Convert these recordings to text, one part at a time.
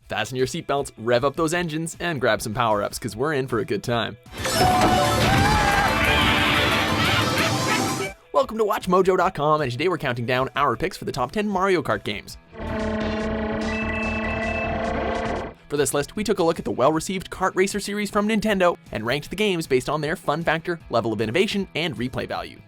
Fasten your seatbelts, rev up those engines, and grab some power-ups, because we're in for a good time. Welcome to WatchMojo.com, and today we're counting down our picks for the top 10 Mario Kart games. For this list, we took a look at the well-received Kart Racer series from Nintendo and ranked the games based on their fun factor, level of innovation, and replay value.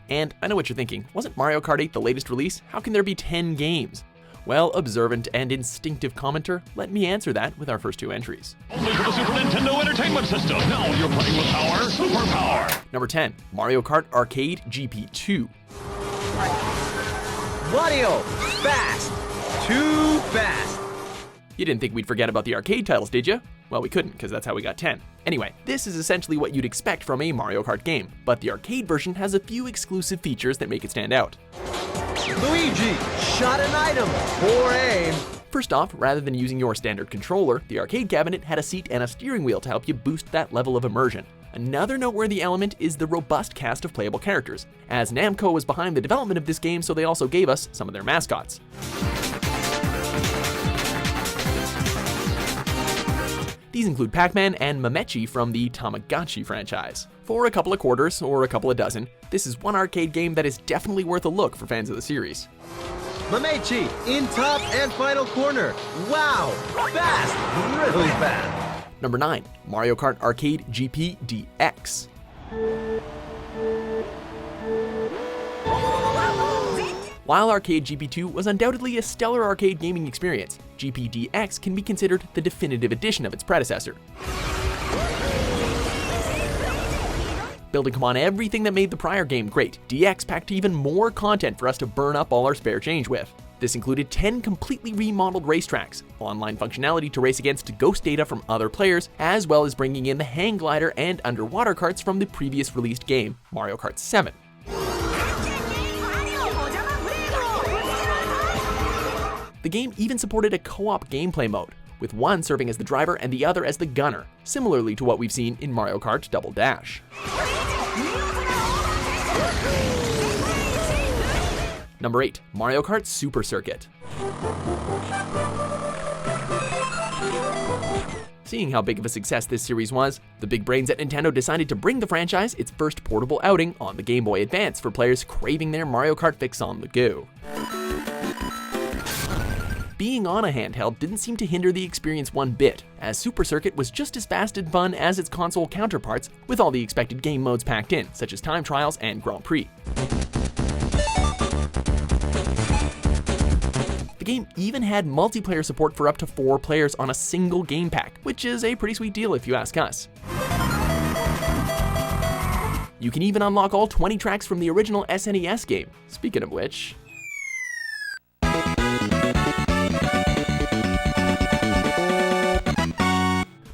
And I know what you're thinking, wasn't Mario Kart 8 the latest release? How can there be 10 games? Well, observant and instinctive commenter, let me answer that with our first two entries. Only for the Super Nintendo Entertainment System. Now you're playing with power, superpower. Number 10, Mario Kart Arcade GP2. Mario, fast! Too fast! You didn't think we'd forget about the arcade titles, did you? Well, we couldn't, because that's how we got 10. Anyway, this is essentially what you'd expect from a Mario Kart game, but the arcade version has a few exclusive features that make it stand out. Luigi, shot an item, poor aim. First off, rather than using your standard controller, the arcade cabinet had a seat and a steering wheel to help you boost that level of immersion. Another noteworthy element is the robust cast of playable characters, as Namco was behind the development of this game, so they also gave us some of their mascots. These include Pac-Man and Mamechi from the Tamagotchi franchise. For a couple of quarters, or a couple of dozen, this is one arcade game that is definitely worth a look for fans of the series. Mamechi, in top and final corner. Wow, fast, really fast. Number 9, Mario Kart Arcade GP DX. While Arcade GP2 was undoubtedly a stellar arcade gaming experience, GP DX can be considered the definitive edition of its predecessor. Building upon everything that made the prior game great, DX packed even more content for us to burn up all our spare change with. This included 10 completely remodeled racetracks, online functionality to race against ghost data from other players, as well as bringing in the hang glider and underwater karts from the previous released game, Mario Kart 7. The game even supported a co-op gameplay mode, with one serving as the driver and the other as the gunner, similarly to what we've seen in Mario Kart Double Dash. Number 8, Mario Kart Super Circuit. Seeing how big of a success this series was, the big brains at Nintendo decided to bring the franchise its first portable outing on the Game Boy Advance for players craving their Mario Kart fix on the go. Being on a handheld didn't seem to hinder the experience one bit, as Super Circuit was just as fast and fun as its console counterparts, with all the expected game modes packed in, such as time trials and Grand Prix. The game even had multiplayer support for up to 4 players on a single game pack, which is a pretty sweet deal if you ask us. You can even unlock all 20 tracks from the original SNES game. Speaking of which...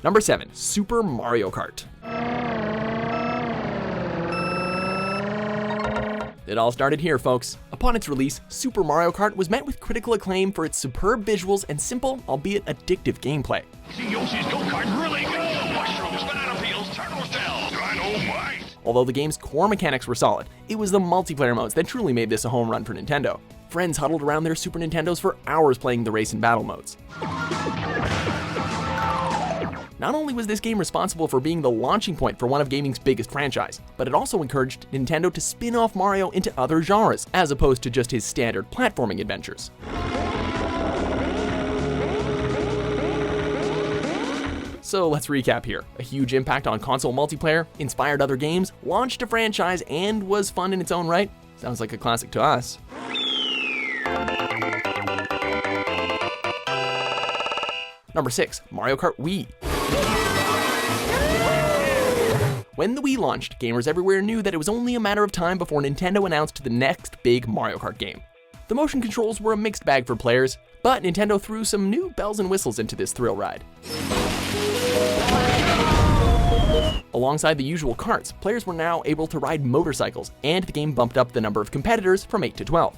Number 7, Super Mario Kart. It all started here, folks. Upon its release, Super Mario Kart was met with critical acclaim for its superb visuals and simple, albeit addictive gameplay. See Yoshi's go-kart really good. Mushrooms, banana peels, turtle shells, dynamite. Although the game's core mechanics were solid, it was the multiplayer modes that truly made this a home run for Nintendo. Friends huddled around their Super Nintendos for hours playing the race and battle modes. Not only was this game responsible for being the launching point for one of gaming's biggest franchise, but it also encouraged Nintendo to spin off Mario into other genres, as opposed to just his standard platforming adventures. So let's recap here. A huge impact on console multiplayer, inspired other games, launched a franchise, and was fun in its own right. Sounds like a classic to us. Number 6, Mario Kart Wii. When the Wii launched, gamers everywhere knew that it was only a matter of time before Nintendo announced the next big Mario Kart game. The motion controls were a mixed bag for players, but Nintendo threw some new bells and whistles into this thrill ride. Alongside the usual karts, players were now able to ride motorcycles, and the game bumped up the number of competitors from 8 to 12.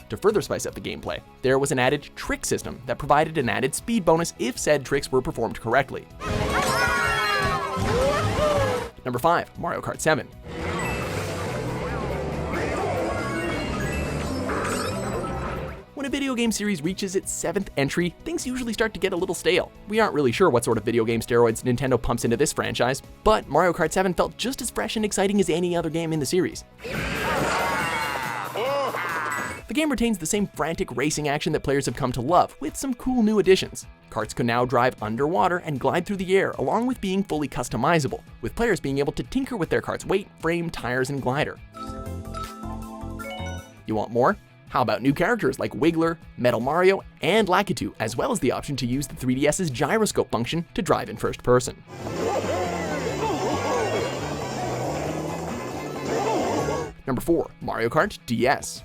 To further spice up the gameplay, there was an added trick system that provided an added speed bonus if said tricks were performed correctly. Number 5, Mario Kart 7. When a video game series reaches its 7th entry, things usually start to get a little stale. We aren't really sure what sort of video game steroids Nintendo pumps into this franchise, but Mario Kart 7 felt just as fresh and exciting as any other game in the series. The game retains the same frantic racing action that players have come to love, with some cool new additions. Karts can now drive underwater and glide through the air, along with being fully customizable, with players being able to tinker with their kart's weight, frame, tires, and glider. You want more? How about new characters like Wiggler, Metal Mario, and Lakitu, as well as the option to use the 3DS's gyroscope function to drive in first person. Number 4, Mario Kart DS.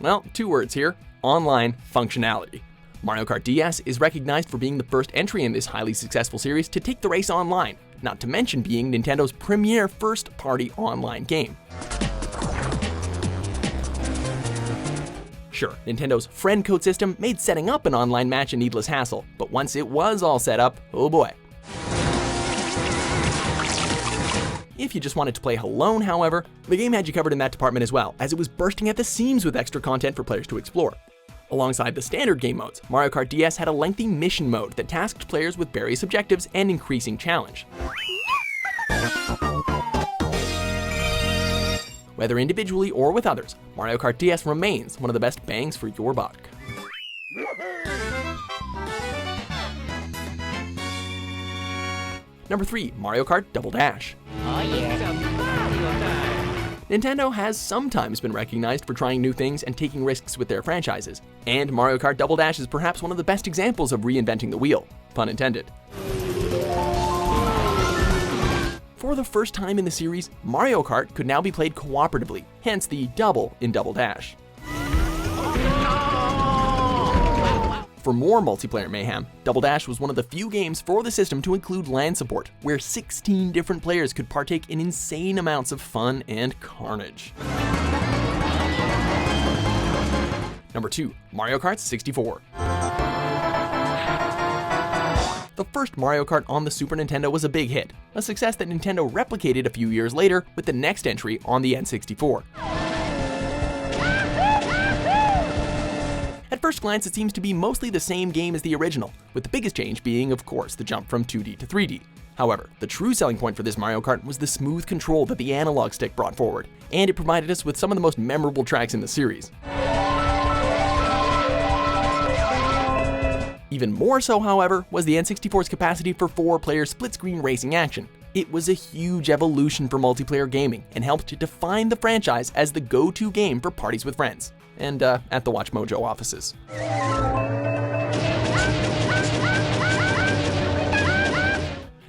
Well, 2 words here: online functionality. Mario Kart DS is recognized for being the first entry in this highly successful series to take the race online, not to mention being Nintendo's premier first-party online game. Sure, Nintendo's friend code system made setting up an online match a needless hassle, but once it was all set up, oh boy. If you just wanted to play alone, however, the game had you covered in that department as well, as it was bursting at the seams with extra content for players to explore. Alongside the standard game modes, Mario Kart DS had a lengthy mission mode that tasked players with various objectives and increasing challenge. Whether individually or with others, Mario Kart DS remains one of the best bangs for your buck. Number 3, Mario Kart Double Dash. Nintendo has sometimes been recognized for trying new things and taking risks with their franchises, and Mario Kart Double Dash is perhaps one of the best examples of reinventing the wheel, pun intended. For the first time in the series, Mario Kart could now be played cooperatively, hence the double in Double Dash. For more multiplayer mayhem, Double Dash was one of the few games for the system to include LAN support, where 16 different players could partake in insane amounts of fun and carnage. Number 2, Mario Kart 64. The first Mario Kart on the Super Nintendo was a big hit, a success that Nintendo replicated a few years later with the next entry on the N64. At first glance, it seems to be mostly the same game as the original, with the biggest change being, of course, the jump from 2D to 3D. However, the true selling point for this Mario Kart was the smooth control that the analog stick brought forward, and it provided us with some of the most memorable tracks in the series. Even more so, however, was the N64's capacity for 4-player split-screen racing action. It was a huge evolution for multiplayer gaming, and helped to define the franchise as the go-to game for parties with friends, and at the WatchMojo offices.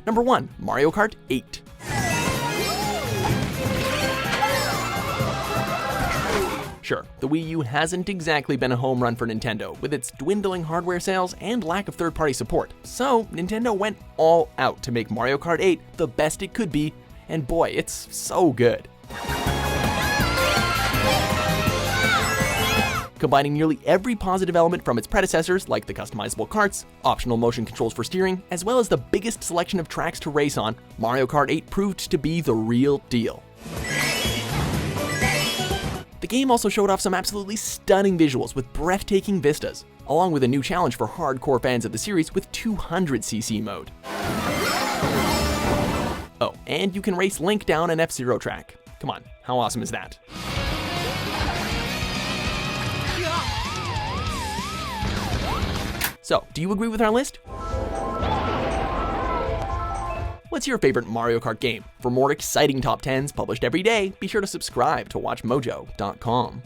Number 1, Mario Kart 8. Sure, the Wii U hasn't exactly been a home run for Nintendo, with its dwindling hardware sales and lack of third-party support. So, Nintendo went all out to make Mario Kart 8 the best it could be, and boy, it's so good. Combining nearly every positive element from its predecessors, like the customizable karts, optional motion controls for steering, as well as the biggest selection of tracks to race on, Mario Kart 8 proved to be the real deal. The game also showed off some absolutely stunning visuals with breathtaking vistas, along with a new challenge for hardcore fans of the series with 200cc mode. Oh, and you can race Link down an F-Zero track. Come on, how awesome is that? So, do you agree with our list? What's your favorite Mario Kart game? For more exciting top 10s published every day, be sure to subscribe to WatchMojo.com.